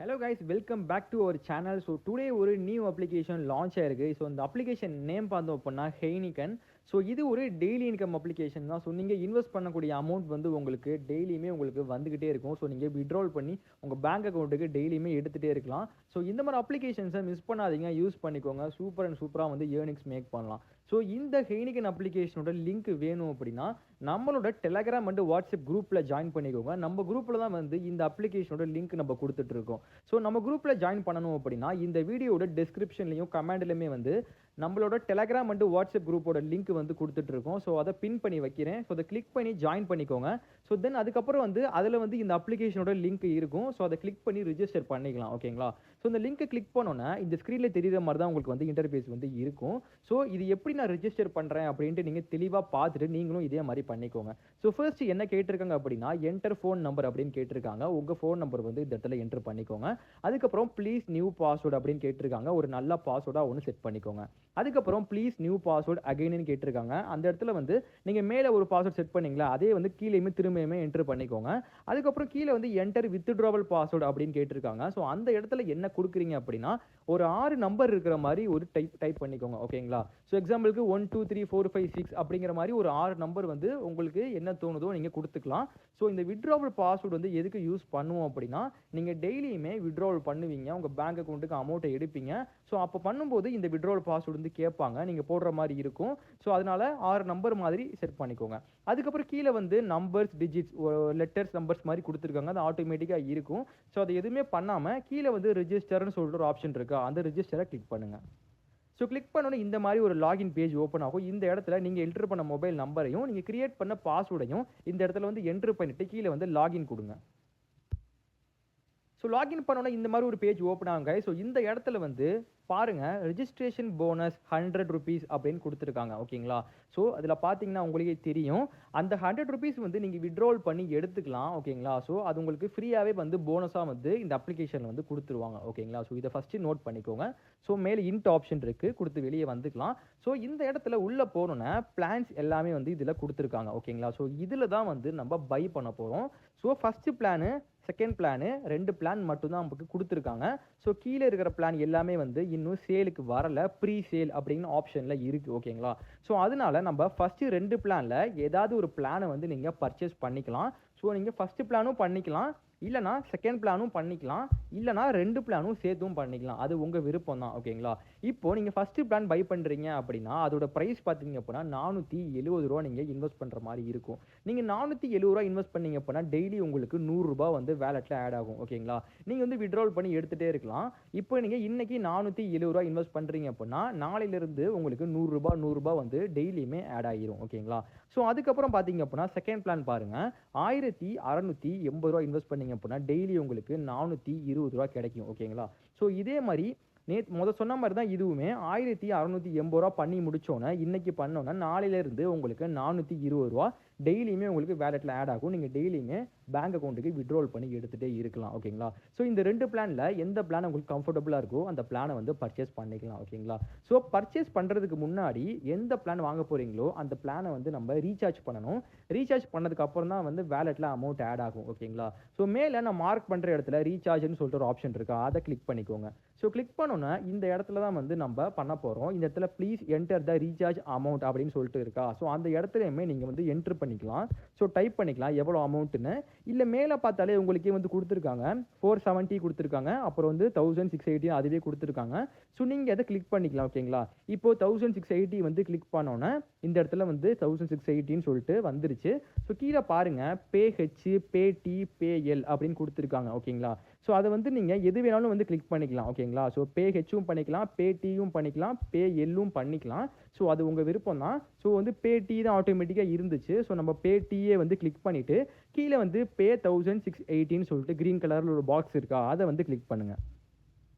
Hello guys, welcome back to our channel. So today ஒரு new application launch ஆயிருக்கு. So இந்த application name பார்த்தோம் அப்படின்னா ஹெய்னிகன். ஸோ இது ஒரு டெய்லி இன்கம் அப்ளிகேஷன் தான். ஸோ நீங்கள் இன்வெஸ்ட் பண்ணக்கூடிய அமௌண்ட் வந்து உங்களுக்கு டெய்லியுமே உங்களுக்கு வந்துக்கிட்டே இருக்கும். ஸோ நீங்கள் விட்ரால் பண்ணி உங்கள் பேங்க் அக்கௌண்ட்டுக்கு டெய்லியுமே எடுத்துகிட்டே இருக்கலாம். ஸோ இந்த மாதிரி அப்ளிகேஷன்ஸை மிஸ் பண்ணாதீங்க, யூஸ் பண்ணிக்கோங்க. சூப்பராக வந்து ஏர்னிங்ஸ் மேக் பண்ணலாம். ஸோ இந்த ஹெய்னிகன் அப்ளிகேஷனோட லிங்க் வேணும் அப்படின்னா நம்மளோட டெலகிராம் அண்ட் வாட்ஸ்அப் குரூப்பில் ஜாயின் பண்ணிக்கோங்க. நம்ம குரூப்பில் தான் வந்து இந்த அப்ளிகேஷனோட லிங்க் நம்ம கொடுத்துட்ருக்கோம். ஸோ நம்ம குரூப்பில் ஜாயின் பண்ணணும் அப்படின்னா இந்த வீடியோட டிஸ்கிரிப்ஷன்லையும் கமெண்ட்லையுமே வந்து நம்மளோட டெலகிராம் அண்ட் வாட்ஸ்அப் குரூப்போட லிங்க் வந்து கொடுத்துட்ருக்கோம். ஸோ அதை பின் பண்ணி வைக்கிறேன். ஸோ அதை கிளிக் பண்ணி ஜாயின் பண்ணிக்கோங்க. ஸோ தென் அதுக்கப்புறம் வந்து அதில் வந்து இந்த அப்ளிகேஷனோட லிங்க் இருக்கும். ஸோ அதை கிளிக் பண்ணி ரிஜிஸ்டர் பண்ணிக்கலாம். ஓகேங்களா? ஸோ இந்த லிங்க்கை கிளிக் பண்ணோன்னே இந்த ஸ்க்ரீனில் தெரியுற மாதிரி தான் உங்களுக்கு வந்து இன்டர்ஃபேஸ் வந்து இருக்கும். ஸோ இது எப்படி நான் ரிஜிஸ்டர் பண்ணுறேன் அப்படின்ட்டு நீங்கள் தெளிவாக பார்த்துட்டு நீங்களும் இதே மாதிரி பண்ணிக்கோங்க. ஸோ ஃபர்ஸ்ட் என்ன கேட்டிருக்காங்க அப்படின்னா என்டர் ஃபோன் நம்பர் அப்படின்னு கேட்டிருக்காங்க. உங்கள் ஃபோன் நம்பர் வந்து இந்த இடத்துல என்டர் பண்ணிக்கோங்க. அதுக்கப்புறம் ப்ளீஸ் நியூ பாஸ்வேர்டு அப்படின்னு கேட்டிருக்காங்க. ஒரு நல்ல பாஸ்வேர்டாக ஒன்று செட் பண்ணிக்கோங்க. அதுக்கப்புறம் ப்ளீஸ் நியூ பாஸ்வேர்டு அகைன்னு கேட்டிருக்காங்க. அந்த இடத்துல வந்து நீங்கள் மேலே ஒரு பாஸ்வேர்டு செட் பண்ணீங்களா அதே வந்து கீழேயுமே திரும்பியுமே என்டர் பண்ணிக்கோங்க. அதுக்கப்புறம் கீழே வந்து என்டர் வித்ட்ராவல் பாஸ்வேர்டு அப்படின்னு கேட்டிருக்காங்க. ஸோ அந்த இடத்துல என்ன கொடுக்குறீங்க அப்படின்னா ஒரு 6 நம்பர் இருக்கிற மாதிரி ஒரு டைப் பண்ணிக்கோங்க. ஓகேங்களா? ஸோ எக்ஸாம்பிளுக்கு 1 2 3 4 5 6 அப்படிங்கிற மாதிரி ஒரு 6 நம்பர் வந்து உங்களுக்கு என்ன தோணுதோ நீங்கள் கொடுத்துக்கலாம். ஸோ இந்த வித்ட்ராவல் பாஸ்வேர்டு வந்து எதுக்கு யூஸ் பண்ணுவோம் அப்படின்னா நீங்கள் டெய்லியுமே வித்ட்ராவல் பண்ணுவீங்க, உங்கள் பேங்க் அக்கௌண்ட்டுக்கு அமௌண்ட்டை எடுப்பீங்க. ஸோ அப்போ பண்ணும்போது இந்த வித்ட்ராவல் பாஸ்வேர்டு வந்து கேட்பாங்க, நீங்கள் போடுற மாதிரி இருக்கும். ஸோ அதனால 6 நம்பர் மாதிரி செட் பண்ணிக்கோங்க. அதுக்கப்புறம் கீழே வந்து நம்பர்ஸ் டிஜிட்ஸ் லெட்டர்ஸ் நம்பர்ஸ் மாதிரி கொடுத்துருக்காங்க. அது ஆட்டோமேட்டிக்காக இருக்கும். ஸோ அது எதுவுமே பண்ணாமல் கீழே வந்து ரிஜிஸ்டர்னு சொல்லிட்டு ஒரு ஆப்ஷன் இருக்கா, அந்த ரிஜிஸ்டரை கிளிக் பண்ணுங்கள். ஸோ கிளிக் பண்ணோன்னே இந்த மாதிரி ஒரு லாகின் பேஜ் ஓப்பன் ஆகும். இந்த இடத்துல நீங்கள் என்ட்ரு பண்ண மொபைல் நம்பரையும் நீங்கள் கிரியேட் பண்ண பாஸ்வேர்டையும் இந்த இடத்துல வந்து என்ட்ரு பண்ணிவிட்டு கீழே வந்து லாகின் கொடுங்க. ஸோ லாகின் பண்ணோன்னா இந்த மாதிரி ஒரு பேஜ் ஓப்பன் ஆகுங்க. ஸோ இந்த இடத்துல வந்து பாருங்கள் ரெஜிஸ்ட்ரேஷன் போனஸ் 100 rupees அப்படின்னு கொடுத்துருக்காங்க. ஓகேங்களா? ஸோ அதில் பார்த்தீங்கன்னா உங்களுக்கே தெரியும் அந்த 100 rupees வந்து நீங்கள் விட்ரால் பண்ணி எடுத்துக்கலாம். ஓகேங்களா? ஸோ அது உங்களுக்கு ஃப்ரீயாகவே வந்து போனஸாக வந்து இந்த அப்ளிகேஷனில் வந்து கொடுத்துருவாங்க. ஓகேங்களா? ஸோ இதை ஃபஸ்ட்டு நோட் பண்ணிக்கோங்க. ஸோ மேலே இன்ட் ஆப்ஷன் இருக்குது, கொடுத்து வெளியே வந்துக்கலாம். ஸோ இந்த இடத்துல உள்ளே போனோன்னா பிளான்ஸ் எல்லாமே வந்து இதில் கொடுத்துருக்காங்க. ஓகேங்களா? ஸோ இதில் தான் வந்து நம்ம பை பண்ண போகிறோம். So first plan, second plan 2 plan மட்டும்தான் நமக்கு கொடுத்துருக்காங்க. ஸோ கீழே இருக்கிற பிளான் எல்லாமே வந்து இன்னும் சேலுக்கு வரலை, ப்ரீ சேல் அப்படின்னு ஆப்ஷனில் இருக்குது. ஓகேங்களா? ஸோ அதனால நம்ம ஃபஸ்ட்டு 2 பிளானில் ஏதாவது ஒரு பிளானை வந்து நீங்கள் பர்ச்சேஸ் பண்ணிக்கலாம். ஸோ நீங்கள் ஃபஸ்ட்டு பிளானும் பண்ணிக்கலாம், இல்லைனா செகண்ட் பிளானும் பண்ணிக்கலாம், இல்லைனா 2 பிளானும் சேர்த்தும் பண்ணிக்கலாம். அது உங்கள் விருப்பம் தான். ஓகேங்களா? இப்போது நீங்கள் ஃபஸ்ட்டு பிளான் பை பண்ணுறீங்க அப்படின்னா அதோட ப்ரைஸ் பார்த்தீங்க அப்படின்னா 470 ரூபா நீங்கள் இன்வெஸ்ட் பண்ணுற மாதிரி இருக்கும். நீங்கள் 470 ரூபா இன்வெஸ்ட் பண்ணீங்க அப்படின்னா டெய்லி உங்களுக்கு 100 ரூபா வந்து வேலெட்டில் ஆட் ஆகும். ஓகேங்களா? நீங்கள் வந்து விட்ரால் பண்ணி எடுத்துகிட்டே இருக்கலாம். இப்போ நீங்கள் இன்றைக்கி 470 ரூபா இன்வெஸ்ட் பண்ணுறீங்க அப்படின்னா நாளையிலிருந்து உங்களுக்கு 100 ரூபா வந்து டெய்லியுமே ஆட் ஆகிரும். ஓகேங்களா? ஸோ அதுக்கப்புறம் பார்த்தீங்க அப்படின்னா செகண்ட் பிளான் பாருங்கள், 1680 ரூபா இன்வெஸ்ட் பண்ணீங்க அப்படின்னா டெய்லி உங்களுக்கு 420 ரூபா கிடைக்கும். ஓகேங்களா? ஸோ இதே மாதிரி சொன்ன மாதிரி தான் இதுவுமே 1680 ரூபா பண்ணி முடிச்சோன்னே இன்னைக்கு பண்ணோன்னா நாளையிலேருந்து உங்களுக்கு 420 ரூபா டெய்லியுமே உங்களுக்கு வேலெட்டில் ஆட் ஆகும். நீங்கள் டெய்லியுமே பேங்க் அக்கௌண்ட்டுக்கு விட்ரால் பண்ணி எடுத்துகிட்டே இருக்கலாம். ஓகேங்களா? ஸோ இந்த 2 பிளானில் எந்த பிளான் உங்களுக்கு கம்ஃபர்டபுளாக இருக்கோ அந்த பிளானை வந்து பர்ச்சேஸ் பண்ணிக்கலாம். ஓகேங்களா? ஸோ பர்ச்சேஸ் பண்ணுறதுக்கு முன்னாடி எந்த பிளான் வாங்க போகிறீங்களோ அந்த பிளானை வந்து நம்ம ரீசார்ஜ் பண்ணணும். ரீசார்ஜ் பண்ணதுக்கு அப்புறம் தான் வந்து வேலெட்டில் அமௌண்ட் ஆட் ஆகும். ஓகேங்களா? ஸோ மேலே நான் மார்க் பண்ணுற இடத்துல ரீசார்ஜ்னு சொல்லிட்டு ஒரு ஆப்ஷன் இருக்கா, அதை கிளிக் பண்ணிக்கோங்க. ஸோ கிளிக் பண்ணோன்னா இந்த இடத்துல தான் வந்து நம்ம பண்ண போகிறோம். இந்த இடத்துல please enter the recharge amount அப்படின்னு சொல்லிட்டு இருக்கா. ஸோ அந்த இடத்துலையுமே நீங்கள் வந்து என்ட்ரு பண்ணிக்கலாம். ஸோ டைப் பண்ணிக்கலாம் எவ்வளோ அமௌண்ட்டுன்னு. இல்லை மேலே பார்த்தாலே உங்களுக்கே வந்து கொடுத்துருக்காங்க 470 கொடுத்துருக்காங்க, அப்புறம் வந்து 1680 அதுவே கொடுத்துருக்காங்க. ஸோ நீங்கள் அதை கிளிக் பண்ணிக்கலாம். ஓகேங்களா? இப்போது 1680 வந்து கிளிக் பண்ணோன்னே இந்த இடத்துல வந்து 1680ன்னு சொல்லிட்டு வந்துருச்சு. ஸோ கீழே பாருங்கள் பே ஹெச், பே டி, பே எல் அப்படின்னு கொடுத்துருக்காங்க. ஓகேங்களா? ஸோ அதை வந்து நீங்கள் எது வேணாலும் வந்து கிளிக் பண்ணிக்கலாம். ஓகேங்களா? ஸோ பே ஹெச்சும் பண்ணிக்கலாம், பே டியும் பண்ணிக்கலாம், பே எல்லும் பண்ணிக்கலாம். ஸோ அது உங்கள் விருப்பம் தான். ஸோ வந்து பே டி தான் ஆட்டோமேட்டிக்காக இருந்துச்சு. ஸோ நம்ம பே டியே வந்து கிளிக் பண்ணிவிட்டு கீழே வந்து பே 1680ன்னு சொல்லிட்டு க்ரீன் கலரில் ஒரு பாக்ஸ் இருக்கா, அதை வந்து கிளிக் பண்ணுங்கள்.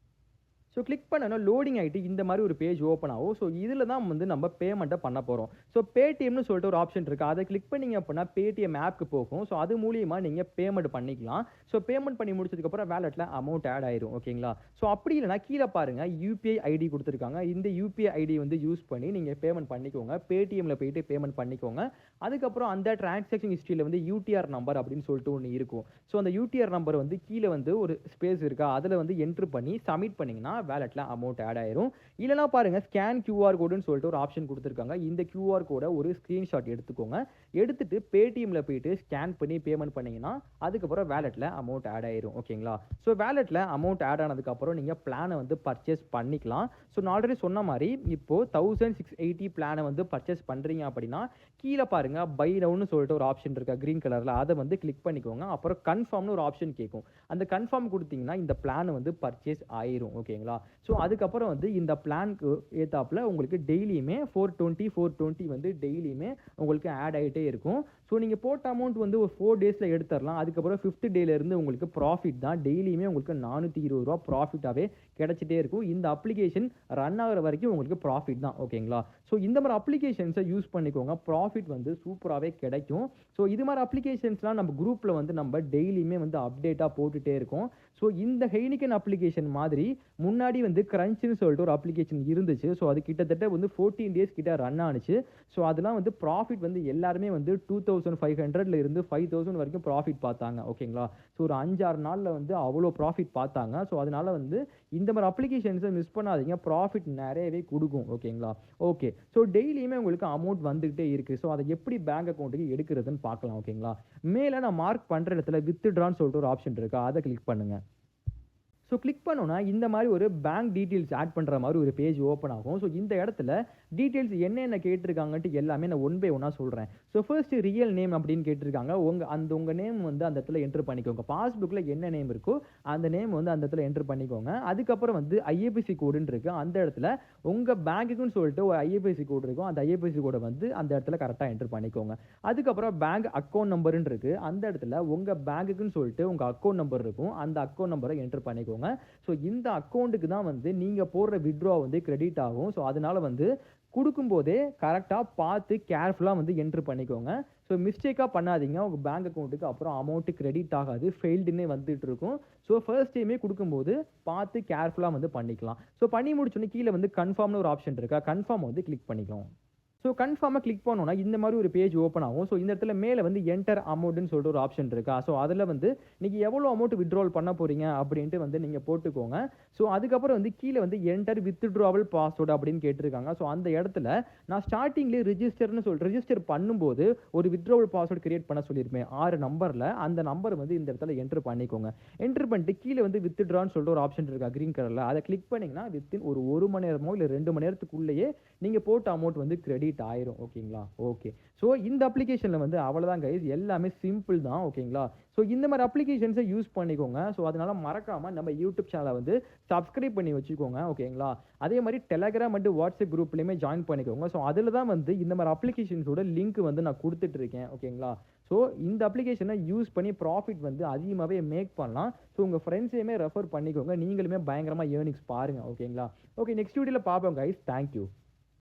ஸோ கிளிக் பண்ணோன்னா லோடிங் ஆயிட்டு இந்த மாரி ஒரு பேஜ் ஓப்பன் ஆகும். ஸோ இதில தான் வந்து நம்ம பேமெண்ட்ட பண்ண போறோம். ஸோ Paytmன்னு சொல்லிட்டு ஒரு ஆப்ஷன் இருக்கு. அத கிளிக் பண்ணீங்க அப்படின்னா Paytm ஆப்க்கு போகும். ஸோ அது மூலியமா நீங்க பேமெண்ட் பண்ணிக்கலாம். ஸோ பேமெண்ட் பண்ணி முடிச்சதுக்கப்புறம் வாலெட்ல அமௌண்ட் ஆட் ஆயிரும். ஓகேங்களா? ஸோ அப்படி இல்லன்னா கீழ பாருங்க யுபிஐ ஐடி குடுத்துருக்காங்க. இந்த யுபிஐ ஐடி வந்து யூஸ் பண்ணி நீங்க பேமெண்ட் பண்ணிக்கோங்க. Paytmல போயிட்டு பேமெண்ட் பண்ணிக்கோங்க. அதுக்கப்புறம் அந்த டிரான்சாக்ஷன் ஹிஸ்டரியில வந்து யூடிஆர் நம்பர் அப்படின்னு சொல்லிட்டு ஒண்ணு இருக்கும். ஸோ அந்த யூடிஆர் நம்பர் வந்து கீழ வந்து ஒரு ஸ்பேஸ் இருக்கா, அதுல வந்து என்டர் பண்ணி சப்மிட் பண்ணீங்கன்னா வாலெட்ல அமௌண்ட் ஆட் ஆயிரும். இல்லன்னா பாருங்க ஸ்கேன் கியூஆர் கோடுன்னு சொல்லிட்டு ஒரு ஆப்ஷன் குடுத்துருக்காங்க. இந்த கியூஆர் கோட ஒரு ஸ்கிரீன்ஷாட் எடுத்துக்கோங்க. எடுத்துட்டு Paytmல போயிட்டு ஸ்கேன் பண்ணி பேமெண்ட் பண்ணீங்கன்னா, அதுக்கப்புறம் வாலெட்ல அமௌண்ட் ஆட் ஆயிரும். ஓகேங்களா? ஸோ வாலெட்ல அமௌண்ட் ஆட் ஆனதுக்கப்புறம் நீங்க பிளான வந்து பர்ச்சேஸ் பண்ணிக்கலாம். ஸோ நான் ஆல்ரெடி சொன்ன மாரி இப்போ 1680 பிளான வந்து பர்ச்சேஸ் பண்றீங்க அப்படின்னா, கீழ பாருங்க பை நவுன்னு சொல்லிட்டு ஒரு ஆப்ஷன் இருக்கா கிரீன் கலர்ல. அத வந்து கிளிக் பண்ணிக்கோங்க. அப்புறம் கன்ஃபர்ம்னு ஒரு ஆப்ஷன் கேட்கும். அந்த கன்ஃபர்ம் குடுத்தீங்கன்னா, இந்த பிளான் வந்து பர்ச்சேஸ் ஆயிரும். ஓகேங்களா? ஸோ அதுக்கப்புறம் வந்து இந்த பிளான்க்கு ஏத்தாப்புல உங்களுக்கு டெய்லியுமே 420 வந்து டெய்லியுமே உங்களுக்கு ஆட் ஆயிட்டே இருக்கும். ஸோ நீங்க போட்ட அமௌண்ட் வந்து ஒரு 4 டேஸ்ல எடுத்தரலாம். அதுக்கப்புறம் 5த் டேல இருந்து உங்களுக்கு ப்ராஃபிட் தான். டெய்லியுமே உங்களுக்கு ரூ. 420 ப்ராஃபிட்டாவே கிடைச்சிட்டே இருக்கும். இந்த அப்ளிகேஷன் ரன் ஆகுற வரைக்கும் உங்களுக்கு ப்ராஃபிட் தான். ஓகேங்களா? ஸோ இந்த மாரி அப்ளிகேஷன்ஸ யூஸ் பண்ணிக்கோங்க. ப்ராஃபிட் வந்து சூப்பராவே கிடைக்கும். ஸோ இது மாரி அப்ளிகேஷன்ஸ்லாம் நம்ம குரூப்ல வந்து நம்ம டெய்லியுமே வந்து அப்டேட்டா போட்டுட்டே இருக்கோம். ஸோ இந்த ஹெய்னிகன் அப்ளிகேஷன் மாதிரி முன்னாடி வந்து கிரன்ச்ன்னு சொல்லிட்டு ஒரு அப்ளிகேஷன் இருந்துச்சு. ஸோ அது கிட்டத்தட்ட வந்து 14 டேஸ் கிட்ட ரன் ஆனுச்சு. ஸோ அதெல்லாம் வந்து ப்ராஃபிட் வந்து எல்லாருமே வந்து 2500ல இருந்து 5000 வரைக்கும் ப்ராஃபிட் பார்த்தாங்க. ஓகேங்களா? ஸோ ஒரு 5, 6 நாள்ல வந்து அவ்வளோ ப்ராஃபிட் பார்த்தாங்க. ஸோ அதனால வந்து இந்த மாரி அப்ளிகேஷன்ஸ மிஸ் பண்ணாதீங்க. ப்ராஃபிட் நெறையவே குடுக்கும். ஓகேங்களா? ஓகே. ஸோ டெய்லியுமே உங்களுக்கு அமௌண்ட் வந்துகிட்டே இருக்கு. ஸோ அத எப்படி பேங்க் அக்கவுண்ட்க்கு எடுக்குறதுன்னு பார்க்கலாம். ஓகேங்களா? மேல நான் மார்க் பண்ற இடத்துல வித்ட்ரான்னு சொல்லிட்டு ஒரு ஆப்ஷன் இருக்கா, அத கிளிக் பண்ணுங்க. ஸோ கிளிக் பண்ணோம்னா, இந்த மாரி ஒரு பேங்க் டீட்டெயில்ஸ் ஆட் பண்ற மாரி ஒரு பேஜ் ஓப்பன் ஆகும். ஸோ இந்த இடத்துல டீட்டெயில்ஸ் என்னென்ன கேட்டிருக்காங்கன்ட்டு எல்லாமே நான் ஒன் பை ஒன்னா சொல்றேன். ஸோ ஃபர்ஸ்ட் ரியல் நேம் அப்படின்னு கேட்டிருக்காங்க. உங்க நேம் வந்து அந்த இடத்துல என்டர் பண்ணிக்கோங்க. பாஸ்புக்ல என்ன நேம் இருக்கோ அந்த நேம் வந்து அந்த இடத்துல என்டர் பண்ணிக்கோங்க. அதுக்கப்புறம் வந்து ஐஎஃப்எஸ்சி கோடுன்னு இருக்கு. அந்த இடத்துல உங்க பேங்க்குன்னு சொல்லிட்டு ஒரு ஐஎஃப்எஸ்சி கோடு இருக்கும். அந்த ஐஎஃப்எஸ்சி கோட வந்து அந்த இடத்துல கரெக்ட்டா என்டர் பண்ணிக்கோங்க. அதுக்கப்புறம் பேங்க் அக்கவுண்ட் நம்பர்ன்னு இருக்கு. அந்த இடத்துல உங்க பேங்க்குன்னு சொல்லிட்டு உங்க அக்கவுண்ட் நம்பர் இருக்கும். அந்த அக்கவுண்ட் நம்பர என்டர் பண்ணிக்கோங்க. ஸோ இந்த அக்கவுண்ட்க்கு தான் வந்து நீங்க போடுற வித்ட்ரா வந்து கிரெடிட் ஆகும். ஸோ அதனால வந்து குடுக்கும்போதே கரெக்ட்டா பார்த்து கேர்ஃபுல்லா வந்து என்டர் பண்ணிக்கோங்க. ஸோ மிஸ்டேக்கா பண்ணாதீங்க. உங்க பேங்க் அக்கவுண்ட்க்கு அப்புறம் அமௌண்ட் கிரெடிட் ஆகாது. ஃபெயில்டுன்னே வந்துட்டு இருக்கும். ஸோ ஃபர்ஸ்ட் டைமே குடுக்கும்போது பார்த்து கேர்ஃபுல்லா வந்து பண்ணிக்கலாம். ஸோ பண்ணி முடிச்சோனே கீழ வந்து கன்ஃபர்ம்னு ஒரு ஆப்ஷன் இருக்கா, கன்ஃபர்ம் வந்து கிளிக் பண்ணிக்கலாம். ஸோ கன்ஃபார்மா கிளிக் பண்ணோம்னா, இந்த மாரி ஒரு பேஜ் ஓப்பன் ஆகும். ஸோ இந்த இடத்துல மேல வந்து என்டர் அமௌண்ட்ன்னு சொல்லிட்டு ஒரு ஆப்ஷன் இருக்கா. ஸோ அதுல வந்து நீங்க எவ்வளோ அமௌண்ட் வித்ட்ராவல் பண்ண போறீங்க அப்படின்ட்டு வந்து நீங்க போட்டுக்கோங்க. ஸோ அதுக்கப்புறம் வந்து கீழ வந்து என்டர் வித்ட்ராவல் பாஸ்வேர்ட் அப்படின்னு கேட்டிருக்காங்க. ஸோ அந்த இடத்துல நான் ஸ்டார்ட்டிங்லயே ரிஜிஸ்டர் பண்ணும்போது ஒரு வித்ட்ராவல் பாஸ்வேர்ட் கிரியேட் பண்ண சொல்லியிருப்பேன். 6 நம்பர்ல அந்த நம்பர் வந்து இந்த இடத்துல என்டர் பண்ணிக்கோங்க. என்டர் பண்ணிட்டு கீழ வந்து வித்ட்ரான்னு சொல்லிட்டு ஒரு ஆப்ஷன் இருக்கா கிரீன் கலர்ல. அத கிளிக் பண்ணீங்கன்னா வித்தின் ஒரு 1 மணி நேரமோ இல்ல 2 மணி நேரத்துக்குள்ளேயே நீங்க போட்ட அமௌண்ட் வந்து கிரெடிட் ஆயிரும். ஓகேங்களா? ஓகே. ஸோ இந்த அப்ளிகேஷன்ல வந்து அவ்வளவுதான் கைஸ். எல்லாமே சிம்பிள் தான். ஓகேங்களா? ஸோ இந்த மாரி அப்ளிகேஷன்ஸ யூஸ் பண்ணிக்கோங்க. ஸோ அதனால மறக்காம நம்ம யூடியூப் சேனல வந்து சப்ஸ்கிரைப் பண்ணி வச்சுக்கோங்க. ஓகேங்களா? அதே மாரி டெலகிராம் அண்ட் வாட்ஸ்அப் குரூப்லயுமே ஜாயின் பண்ணிக்கோங்க. ஸோ அதுல தான் வந்து இந்த மாரி அப்ளிகேஷன்ஸோட லிங்க் வந்து நான் குடுத்துட்டு இருக்கேன். ஓகேங்களா? ஸோ இந்த அப்ளிகேஷன யூஸ் பண்ணி ப்ராஃபிட் வந்து அதிகமாவே மேக் பண்ணலாம். ஸோ உங்க ஃப்ரெண்ட்ஸையுமே ரெஃபர் பண்ணிக்கோங்க. நீங்களுமே பயங்கரமா ஏர்னிங்ஸ் பாருங்க. ஓகேங்களா? ஓகே, நெக்ஸ்ட் வீடியோல பார்ப்போம் கைஸ். Thank you.